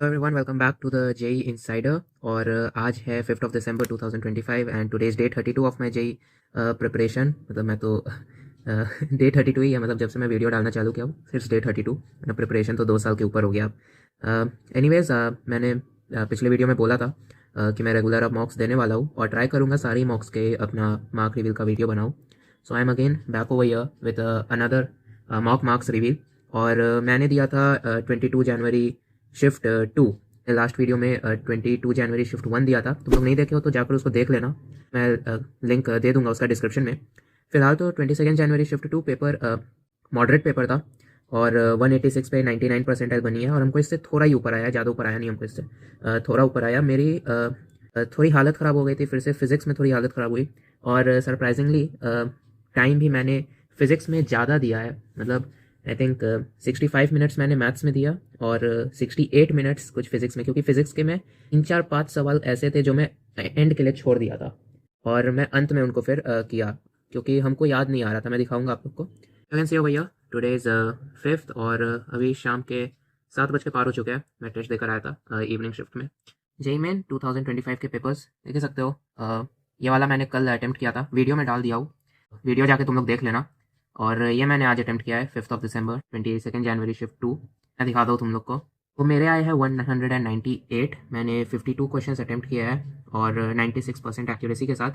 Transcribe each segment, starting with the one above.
Everyone welcome back to the JEE insider. और आज है 5th of December 2025 and today is day 32 of my JEE preparation. मतलब मैं तो डे 32 ही है, मतलब जब से मैं वीडियो डालना चालू किया हूँ सिर्फ डे 32। मतलब प्रिपरेशन तो 2 साल के ऊपर हो गया अब। एनीवेज मैंने पिछले वीडियो में बोला था कि मैं रेगुलर अब मॉक्स देने वाला हूँ और ट्राई करूँगा सारी मॉक्स के अपना मार्क रिवील का वीडियो बनाऊँ। So I am again back over here with another mock marks reveal. और मैंने दिया था 22 जनवरी शिफ्ट 2। लास्ट वीडियो में 22 जनवरी शिफ्ट 1 दिया था। तुम लोग नहीं देखे हो तो जाकर उसको देख लेना, मैं लिंक दे दूंगा उसका डिस्क्रिप्शन में। फिलहाल तो 22 जनवरी शिफ्ट 2 पेपर मॉडरेट पेपर था और 186 पे 99 परसेंटाइल बनी है और हमको इससे थोड़ा ही ऊपर आया, ज़्यादा ऊपर आया नहीं, हमको इससे थोड़ा ऊपर आया। मेरी थोड़ी हालत ख़राब हो गई थी, फिर से फिज़िक्स में थोड़ी हालत ख़राब हुई और सरप्राइजिंगली टाइम भी मैंने फिज़िक्स में ज़्यादा दिया है। मतलब आई थिंक 65 मिनट्स मैंने मैथ्स में दिया और 68 मिनट्स कुछ फिजिक्स में, क्योंकि फिजिक्स के में 3 4 5 सवाल ऐसे थे जो मैं एंड के लिए छोड़ दिया था और मैं अंत में उनको फिर किया क्योंकि हमको याद नहीं आ रहा था। मैं दिखाऊंगा आप लोग को। कैन सी हो भैया, टुडे इज़ 5th और अभी शाम के 7 बज के पार हो चुके हैं। मैं टेस्ट देकर आया था इवनिंग शिफ्ट में। जेई मेन 2025 के पेपर्स देख सकते हो। ये वाला मैंने कल अटेम्प्ट किया था, वीडियो में डाल दिया हूँ, वीडियो जाके तुम लोग देख लेना। और ये मैंने आज अटेम्प्ट किया है 5th of December 22 January shift 2। मैं दिखा दूँ तुम लोग को। वो मेरे आए हैं 198। मैंने 52 क्वेश्चन अटेम्प्ट किया है और 96% एक्यूरेसी के साथ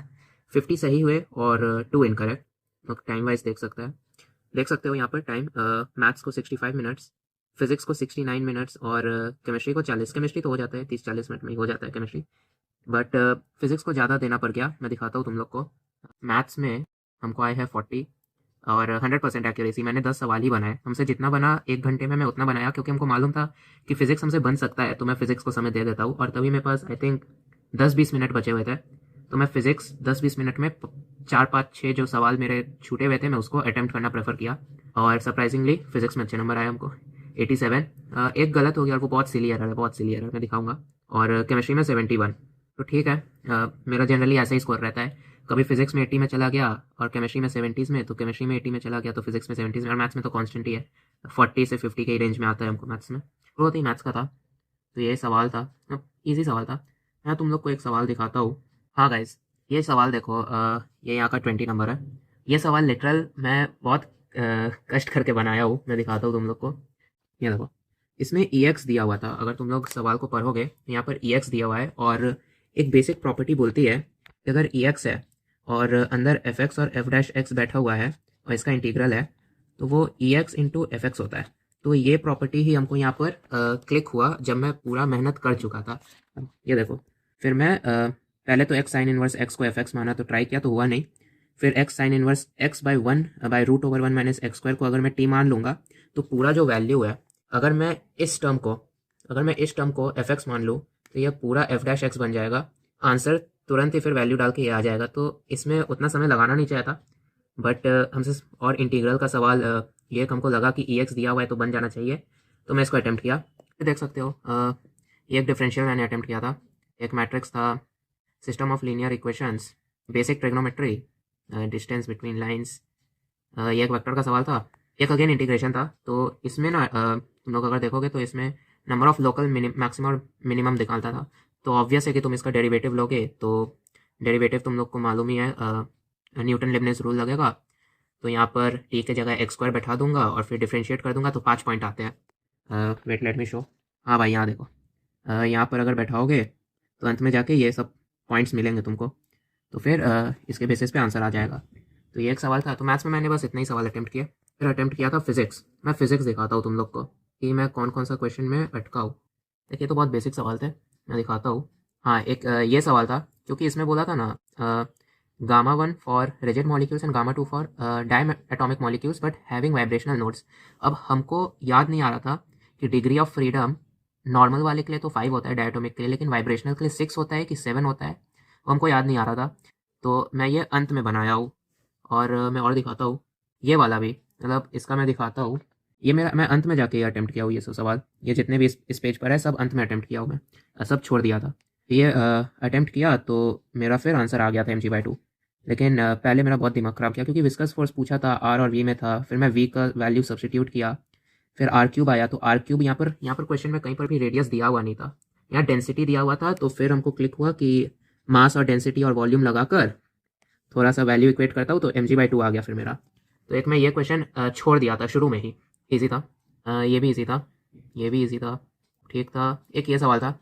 50 सही हुए और 2 इनकरेक्ट। तो टाइम वाइज देख सकते हो यहाँ पर टाइम। मैथ्स को 65 मिनट्स, फिजिक्स को 69 मिनट्स और केमिस्ट्री को 40। केमिस्ट्री तो हो जाता है 30-40 मिनट में ही हो जाता है केमिस्ट्री, बट फिजिक्स को ज़्यादा देना पड़ गया। मैं दिखाता हूँ तुम लोग को। मैथ्स में हमको आए हैं 40 और 100% एक्यूरेसी। मैंने 10 सवाल ही बनाए, हमसे जितना बना 1 घंटे में मैं उतना बनाया क्योंकि हमको मालूम था कि फिजिक्स हमसे बन सकता है, तो मैं फिजिक्स को समय दे देता हूँ। और तभी मेरे पास आई थिंक 10-20 मिनट बचे हुए थे, तो मैं फिजिक्स 10-20 मिनट में 4-5-6 जो सवाल मेरे छूटे हुए थे मैं उसको अटेम्प्ट करना प्रेफर किया। और सरप्राइजिंगली फिजिक्स में अच्छे नंबर आए हमको 87। एक गलत हो गया और वो बहुत सिली एरर है, बहुत सिली एरर, मैं दिखाऊंगा। और केमिस्ट्री में 71। तो ठीक है, मेरा जनरली ऐसा ही स्कोर रहता है। कभी फिजिक्स में 80 में चला गया और केमिस्ट्री में 70s में, तो केमिस्ट्री में 80 में चला गया तो फिजिक्स में 70s में। और मैथ्स में तो कांस्टेंट ही है, 40 से 50 के रेंज में आता है हमको मैथ्स में। बहुत ही मैथ्स का था। तो ये सवाल था, ईजी सवाल था। मैं तुम लोग को एक सवाल दिखाता हूँ। हाँ गाइज, ये सवाल देखो, ये यहाँ का 20 नंबर है। ये सवाल लिटरल मैं बहुत कष्ट करके बनाया हूँ। मैं दिखाता हूँ तुम लोग को। ये देखो, इसमें EX दिया हुआ था। अगर तुम लोग सवाल को पढ़ोगे, यहाँ पर EX दिया हुआ है और एक बेसिक प्रॉपर्टी बोलती है कि अगर EX है और अंदर FX और F' बैठा हुआ है और इसका इंटीग्रल है, तो वो EX इंटू FX होता है। तो ये प्रॉपर्टी ही हमको यहाँ पर क्लिक हुआ जब मैं पूरा मेहनत कर चुका था। ये देखो, फिर मैं पहले तो x साइन इनवर्स x को FX माना, तो ट्राई किया तो हुआ नहीं। फिर x sine inverse x by 1 by root over 1 minus x square को अगर मैं t मान लूँगा तो पूरा जो वैल्यू है, अगर मैं इस टर्म को FX मान लूँ तो यह पूरा F' बन जाएगा। आंसर तुरंत ही फिर वैल्यू डाल के ये आ जाएगा। तो इसमें उतना समय लगाना नहीं चाहिए था, बट हमसे और इंटीग्रल का सवाल ये हमको लगा कि EX दिया हुआ है तो बन जाना चाहिए, तो मैं इसको अटेम्प्ट किया। देख सकते हो, ये एक डिफरेंशियल मैंने अटेम्प्ट किया था। एक मैट्रिक्स था, system of linear equations, basic trigonometry, distance between lines. ये एक वेक्टर का सवाल था। एक अगेन इंटीग्रेशन था। तो इसमें ना तुम लोग अगर देखोगे तो इसमें नंबर ऑफ लोकल मैक्सिमम और मिनिमम दिखाता था। तो ऑब्वियस है कि तुम इसका डेरिवेटिव लोगे तो डेरिवेटिव तुम लोग को मालूम ही है, न्यूटन लिबनिज रूल लगेगा। तो यहाँ पर टी के जगह एक्स स्क्वायर बैठा दूंगा और फिर डिफ्रेंशिएट कर दूंगा तो 5 पॉइंट आते हैं। Wait let me show. हाँ भाई, यहाँ देखो, यहाँ पर अगर बैठाओगे तो अंत में जाके ये सब पॉइंट्स मिलेंगे तुमको, तो फिर इसके बेसिस पे आंसर आ जाएगा। तो ये एक सवाल था। तो मैथ्स में मैंने बस इतना ही सवाल अटेम्प्ट किया। फिर अटेम्प्ट किया था फिजिक्स। मैं फिजिक्स दिखाता हूँ तुम लोग को कि मैं कौन कौन सा क्वेश्चन में अटका हूँ। देखिए, तो बहुत बेसिक सवाल थे, मैं दिखाता हूँ। हाँ, एक ये सवाल था क्योंकि इसमें बोला था ना, gamma 1 for rigid molecules and gamma 2 for diatomic molecules but having vibrational nodes. अब हमको याद नहीं आ रहा था कि डिग्री ऑफ फ्रीडम नॉर्मल वाले के लिए तो 5 होता है डायटोमिक के लिए, लेकिन वाइब्रेशनल के लिए 6 होता है कि 7 होता है, वो हमको याद नहीं आ रहा था। तो मैं ये अंत में बनाया हूँ और मैं और दिखाता हूँ। ये वाला भी, मतलब इसका मैं दिखाता हूँ। ये मैं अंत में जाके ये अटेम्प्ट किया हूँ। ये सब सवाल, ये जितने भी इस पेज पर है सब अंत में अटेम्प्ट किया हूँ मैं, सब छोड़ दिया था। ये अटेम्प्ट किया तो मेरा फिर आंसर आ गया था mg/2। लेकिन पहले मेरा बहुत दिमाग ख़राब किया क्योंकि विस्कस फोर्स पूछा था, R और V में था। फिर मैं V का वैल्यू सब्सटीट्यूट किया, फिर आर क्यूब आया, तो आर क्यूब यहाँ पर क्वेश्चन में कहीं पर भी रेडियस दिया हुआ नहीं था, यहाँ डेंसिटी दिया हुआ था। तो फिर हमको क्लिक हुआ कि मास और डेंसिटी और वॉल्यूम लगाकर थोड़ा सा वैल्यू इक्वेट करता हूँ, तो mg/2 आ गया फिर मेरा। तो एक मैं ये क्वेश्चन छोड़ दिया था शुरू में ही, ईजी था। ये भी ईजी था, ये भी ईजी था, ठीक था। एक ये सवाल था,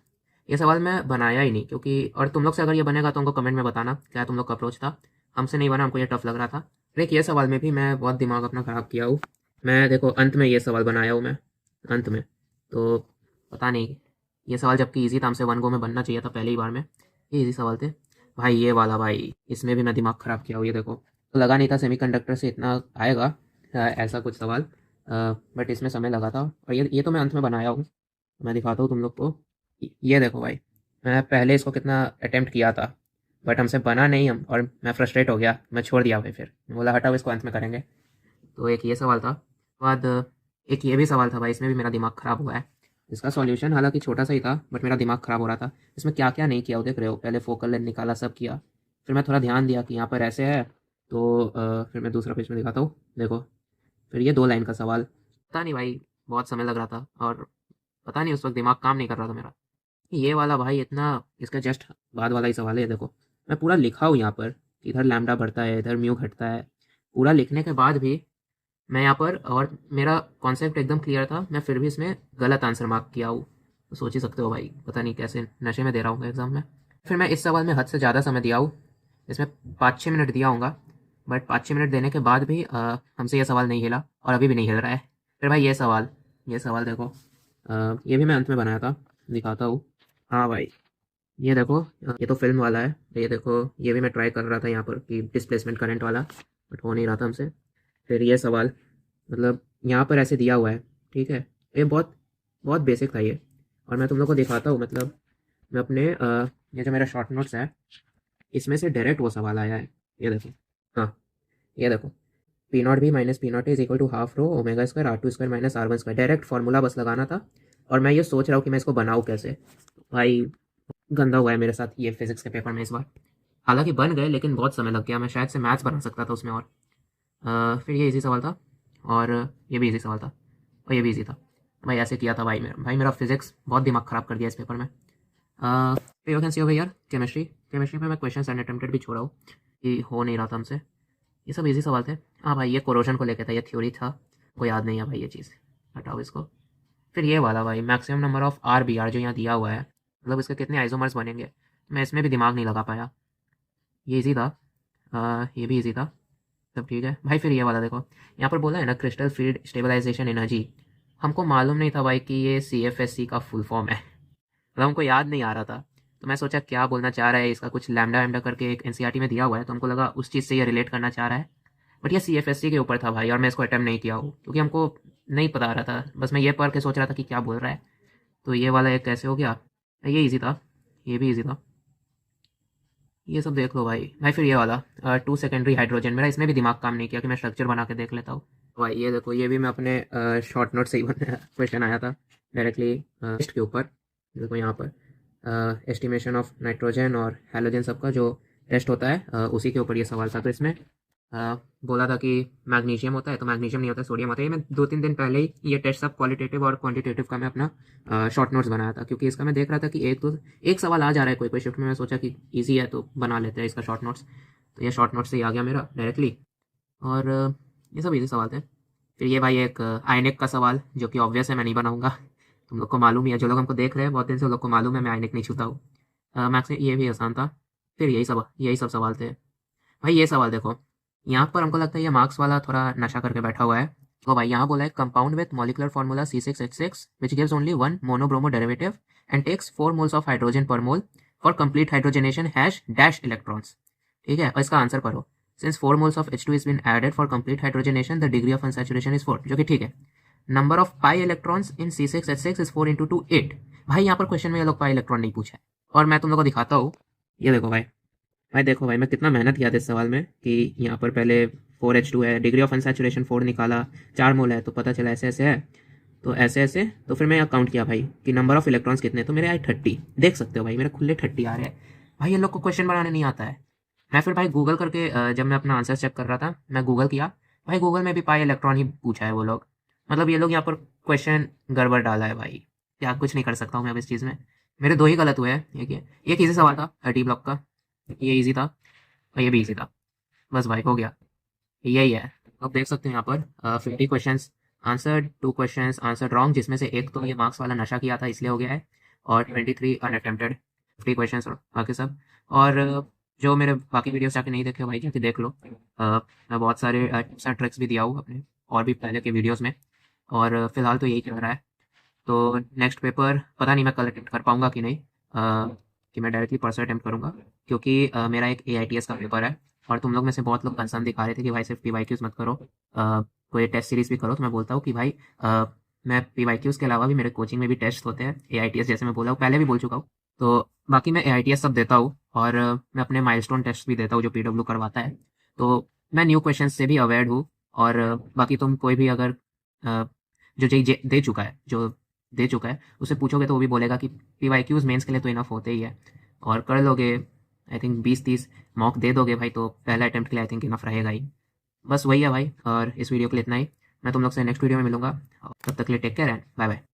ये सवाल मैं बनाया ही नहीं क्योंकि, और तुम लोग से अगर ये बनेगा तो हमको कमेंट में बताना क्या तुम लोग का अप्रोच था। हमसे नहीं बना, हमको ये टफ लग रहा था। फिर एक ये सवाल में भी मैं बहुत दिमाग अपना ख़राब किया हूँ। मैं देखो अंत में ये सवाल बनाया हूँ मैं, अंत में। तो पता नहीं, ये सवाल जबकि ईजी था, हमसे 1 गो में बनना चाहिए था पहले ही बार में। ये ईजी सवाल थे भाई। ये वाला भाई, इसमें भी मैं दिमाग ख़राब किया हूँ। ये देखो, तो लगा नहीं था सेमीकंडक्टर से इतना आएगा ऐसा कुछ सवाल, बट इसमें समय लगा था। और ये तो मैं अंत में बनाया हूँ, मैं दिखाता हूँ तुम लोग को। ये देखो भाई, मैं पहले इसको कितना अटेम्प्ट किया था, बट हमसे बना नहीं हम, और मैं फ्रस्ट्रेट हो गया, मैं छोड़ दिया भाई। फिर मैं बोला हटाओ, इसको अंत में करेंगे। तो एक ये सवाल था, बाद एक ये भी सवाल था भाई, इसमें भी मेरा दिमाग ख़राब हुआ है। इसका सॉल्यूशन हालांकि छोटा सा ही था, बट मेरा दिमाग ख़राब हो रहा था। इसमें क्या क्या नहीं किया वो देख रहे हो, पहले फोकल लेंथ निकाला, सब किया। फिर मैं थोड़ा ध्यान दिया कि यहाँ पर ऐसे है, तो फिर मैं दूसरा पेज में दिखाता हूँ, देखो। फिर ये 2 लाइन का सवाल, पता नहीं भाई, बहुत समय लग रहा था, और पता नहीं उस वक्त दिमाग काम नहीं कर रहा था मेरा। ये वाला भाई इतना, इसका जस्ट बाद वाला ही सवाल है। देखो मैं पूरा लिखा हूँ यहाँ पर, इधर लैम्डा बढ़ता है, इधर म्यू घटता है, पूरा लिखने के बाद भी मैं यहाँ पर, और मेरा कॉन्सेप्ट एकदम क्लियर था, मैं फिर भी इसमें गलत आंसर मार्क किया हूँ। तो सोच ही सकते हो भाई, पता नहीं कैसे नशे में दे रहा हूँ एग्जाम में। फिर मैं इस सवाल में हद से ज़्यादा समय दिया हूँ, इसमें 5-6 मिनट दिया होगा, बट 5-6 मिनट देने के बाद भी हमसे ये सवाल नहीं हिला, और अभी भी नहीं हिल रहा है। फिर भाई ये सवाल देखो, ये भी मैं अंत में बनाया था, दिखाता हूँ। हाँ भाई, ये देखो, ये तो फिल्म वाला है। तो ये देखो, ये भी मैं ट्राई कर रहा था यहाँ पर कि डिस्प्लेसमेंट करंट वाला, बट हो नहीं रहा था हमसे। फिर ये सवाल, मतलब यहाँ पर ऐसे दिया हुआ है, ठीक है। ये बहुत बहुत बेसिक था ये, और मैं तुम लोग को दिखाता हूँ। मतलब मैं अपने ये जो मेरा शॉर्ट नोट्स है, इसमें से डायरेक्ट वो सवाल आया है। ये देखो, हाँ ये देखो, P0 भी minus P0 is equal to half rho omega square R2 square minus R1 square. Direct formula बस लगाना था, और मैं ये सोच रहा हूँ कि मैं इसको बनाऊँ कैसे। भाई गंदा हुआ है मेरे साथ ये फिजिक्स के पेपर में इस बार। हालांकि बन गए, लेकिन बहुत समय लग गया, मैं शायद से मैथ्स बना सकता था उसमें। और फिर ये इजी सवाल था, और ये भी इजी सवाल था, और ये भी इजी था। भाई ऐसे किया था भाई, मेरा फिजिक्स बहुत दिमाग ख़राब कर दिया इस पेपर में। फिर यू कैन सी ओवर यार, केमिस्ट्री में मैं क्वेश्चन एंड अटेम्प्टेड भी छोड़ा हूँ कि हो नहीं रहा था हमसे। ये सब इजी सवाल थे। हाँ भाई, ये कोरोजन को लेकर था, ये थ्योरी था, को याद नहीं है भाई ये चीज़, हटाओ इसको। फिर ये वाला भाई, maximum number of r b r जो यहाँ दिया हुआ है, मतलब इसके कितने आइसोमर्स बनेंगे, मैं इसमें भी दिमाग नहीं लगा पाया। ये इजी था, ये भी इजी था, सब ठीक है भाई। फिर ये वाला देखो, यहाँ पर बोला है ना क्रिस्टल फील्ड स्टेबलाइजेशन एनर्जी, हमको मालूम नहीं था भाई कि ये CFSC का फुल फॉर्म है, मतलब हमको याद नहीं आ रहा था। तो मैं सोचा क्या बोलना चाह रहा है, इसका कुछ लैम्डा वैम्डा करके एक NCERT में दिया हुआ है, तो हमको लगा उस चीज़ से ये रिलेट करना चाह रहा है। बट ये CFSC के ऊपर था भाई, और मैं इसको अटेम्प्ट नहीं किया हूँ क्योंकि हमको नहीं पता रहा था, बस मैं ये पढ़ के सोच रहा था कि क्या बोल रहा है। तो ये वाला एक कैसे हो गया, ये इजी था, ये भी इजी था। ये सब देख लो भाई। फिर ये वाला 2 सेकेंडरी हाइड्रोजन, मेरा इसमें भी दिमाग काम नहीं किया कि मैं स्ट्रक्चर बना के देख लेता हूँ भाई। ये देखो, ये भी मैं अपने शॉर्ट नोट से ही क्वेश्चन आया था डायरेक्टली टेस्ट के ऊपर। देखो यहाँ पर एस्टिमेशन ऑफ नाइट्रोजन और हैलोजन सबका जो टेस्ट होता है, उसी के ऊपर ये सवाल था। तो इसमें बोला था कि मैग्नीशियम होता है, तो मैग्नीशियम नहीं होता, सोडियम होता है। ये मैं 2-3 दिन पहले ही ये टेस्ट सब क्वालिटेटिव और क्वांटिटेटिव का मैं अपना शॉर्ट नोट्स बनाया था, क्योंकि इसका मैं देख रहा था कि एक सवाल आ जा रहा है कोई शिफ्ट में, मैं सोचा कि ईजी है तो बना लेते हैं इसका शॉर्ट नोट्स। तो ये शॉर्ट नोट्स से ही आ गया मेरा डायरेक्टली, और ये सब ईजी सवाल थे। फिर ये भाई एक आयनिक का सवाल, जो कि ऑब्वियस है, मैं नहीं बनाऊंगा, तुम लोग को मालूम ही है, जो लोग हमको देख रहे हैं बहुत दिन से, उन लोग को मालूम है मैं आयनिक नहीं छूता हूँ। मैथ्स में ये भी आसान था। फिर यही सब सवाल थे भाई। ये सवाल देखो, यहाँ पर हमको लगता है ये मार्क्स वाला थोड़ा नशा करके बैठा हुआ है। तो भाई यहाँ बोला है compound with molecular formula C6H6 which gives only one monobromo derivative and takes 4 moles of hydrogen per mole for complete hydrogenation hash dash electrons। ठीक है, और इसका आंसर पढ़ो। Since 4 moles of H2 is been added for complete hydrogenation, the degree of unsaturation is 4, जो कि ठीक है। Number of pi electrons in C6H6 is 4 × 2 8। भाई यहाँ पर क्वेश्चन में ये लोग पाई इलेक्ट्रॉन नहीं पूछा है, और मैं तुम लोग को दिखाता हूँ। ये देखो भाई देखो भाई, मैं कितना मेहनत किया था इस सवाल में कि यहाँ पर पहले 4H2 है, डिग्री ऑफ अनसैचुरेशन 4 निकाला, 4 मोल है, तो पता चला ऐसे ऐसे है, तो ऐसे तो फिर मैं यहाँ काउंट किया भाई कि नंबर ऑफ इलेक्ट्रॉन्स कितने, तो मेरे आए 30। देख सकते हो भाई, मेरे खुले 30 आ रहे हैं भाई। ये लोग को क्वेश्चन बनाने नहीं आता है। मैं फिर भाई गूगल करके जब मैं अपना आंसर चेक कर रहा था, मैं गूगल किया भाई, गूगल में भी पाई इलेक्ट्रॉन ही पूछा है वो लोग। मतलब ये लोग यहाँ पर क्वेश्चन गड़बड़ डाला है भाई, क्या कुछ नहीं कर सकता हूँ मैं अब इस चीज़ में। मेरे दो ही गलत हुए हैं, एक इजी सवाल था टी ब्लॉक का, ये इजी था और ये भी इजी था, बस भाई हो गया, यही है। आप देख सकते हैं यहाँ पर 50 question answered, 2 question answered wrong, जिसमें से एक तो ये मार्क्स वाला नशा किया था इसलिए हो गया है, और 23 अनअटेम्प्टेड, 50 क्वेश्चन और बाकी सब। और जो मेरे बाकी वीडियोस जाके नहीं देखे भाई जाके देख लो, मैं बहुत सारे टिप्स एंड ट्रिक्स भी दिया हूँ अपने और भी पहले के वीडियोस में, और फिलहाल तो यही चल रहा है। तो नेक्स्ट पेपर पता नहीं मैं कल अटेम्प्ट कर पाऊंगा कि नहीं, कि मैं डायरेक्टली परसों अटेम्प्ट करूंगा, क्योंकि मेरा एक AITS का पेपर है, और तुम लोग में से बहुत लोग कंसर्न दिखा रहे थे कि भाई सिर्फ PYQs मत करो, कोई टेस्ट सीरीज भी करो। तो मैं बोलता हूँ कि भाई मैं PYQs के अलावा भी मेरे कोचिंग में भी टेस्ट होते हैं AITS, जैसे मैं बोला हूँ, पहले भी बोल चुका हूँ। तो बाकी मैं AITS सब देता हूँ, और मैं अपने माइलस्टोन टेस्ट भी देता हूँ जो PW करवाता है। तो मैं न्यू क्वेश्चन से भी अवेयर हूँ। और बाकी तुम कोई भी अगर जो जे दे चुका है, उससे पूछोगे तो वो भी बोलेगा कि PYQs मेंस के लिए तो इनफ होते ही है, और कर लोगे आई थिंक 20-30 मॉक दे दोगे भाई, तो पहला अटेम्प्ट के लिए आई थिंक इनफ रहेगा ही। बस वही है भाई, और इस वीडियो के लिए इतना ही। मैं तुम लोग से नेक्स्ट वीडियो में मिलूंगा, तब तक के लिए take care and bye bye.